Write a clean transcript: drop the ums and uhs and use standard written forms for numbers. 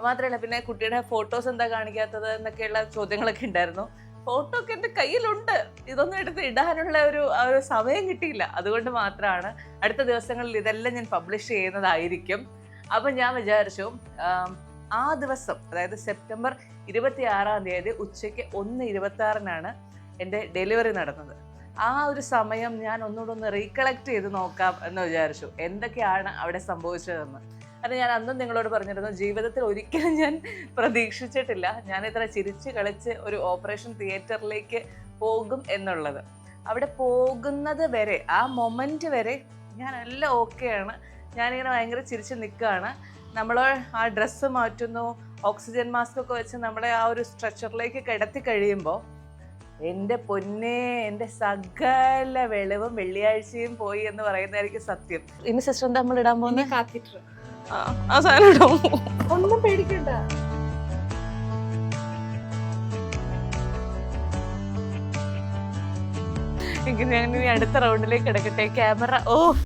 മാത്രമല്ല പിന്നെ കുട്ടിയുടെ ഫോട്ടോസ് എന്താ കാണിക്കാത്തത് എന്നൊക്കെയുള്ള ചോദ്യങ്ങളൊക്കെ ഉണ്ടായിരുന്നു. ഫോട്ടോ ഒക്കെ എൻ്റെ കയ്യിലുണ്ട്, ഇതൊന്നും എടുത്ത് ഇടാനുള്ള ഒരു സമയം കിട്ടിയില്ല. അതുകൊണ്ട് മാത്രമാണ്. അടുത്ത ദിവസങ്ങളിൽ ഇതെല്ലാം ഞാൻ പബ്ലിഷ് ചെയ്യുന്നതായിരിക്കും. അപ്പം ഞാൻ വിചാരിച്ചു ആ ദിവസം, അതായത് സെപ്റ്റംബർ 26 ഉച്ചയ്ക്ക് 1:26 എൻ്റെ ഡെലിവറി നടന്നത്. ആ ഒരു സമയം ഞാൻ ഒന്നുകൂടെ ഒന്ന് റീകളക്ട് ചെയ്ത് നോക്കാം എന്ന് വിചാരിച്ചു, എന്തൊക്കെയാണ് അവിടെ സംഭവിച്ചതെന്ന്. അത് ഞാൻ അന്നും നിങ്ങളോട് പറഞ്ഞിരുന്നു, ജീവിതത്തിൽ ഒരിക്കലും ഞാൻ പ്രതീക്ഷിച്ചിട്ടില്ല ഞാൻ ഇത്ര ചിരിച്ച് കളിച്ച് ഒരു ഓപ്പറേഷൻ തിയേറ്ററിലേക്ക് പോകും എന്നുള്ളത്. അവിടെ പോകുന്നത് വരെ, ആ മൊമെൻറ്റ് വരെ ഞാൻ എല്ലാം ഓക്കെയാണ്. ഞാനിങ്ങനെ ഭയങ്കര ചിരിച്ച് നിൽക്കുകയാണ്. നമ്മൾ ആ ഡ്രസ്സ് മാറ്റുന്നു, ഓക്സിജൻ മാസ്ക് ഒക്കെ വെച്ച് നമ്മളെ ആ ഒരു സ്ട്രെച്ചറിലേക്ക് കിടത്തി കഴിയുമ്പോൾ എൻ്റെ പൊന്നേ, എൻ്റെ സകല വെളിവും വെള്ളിയാഴ്ചയും പോയി എന്ന് പറയുന്നതായിരിക്കും സത്യം. ഇനി സിസ്റ്റർ എന്താ നമ്മൾ ഇടാൻ പോകുന്നത്? കാത്തിട്ട് ആ സാധനം ഇടാം. ഒന്നും പേടിക്കണ്ട. എനിക്ക് ഞാൻ ഇനി അടുത്ത റൗണ്ടിലേക്ക് കിടക്കട്ടെ. ക്യാമറ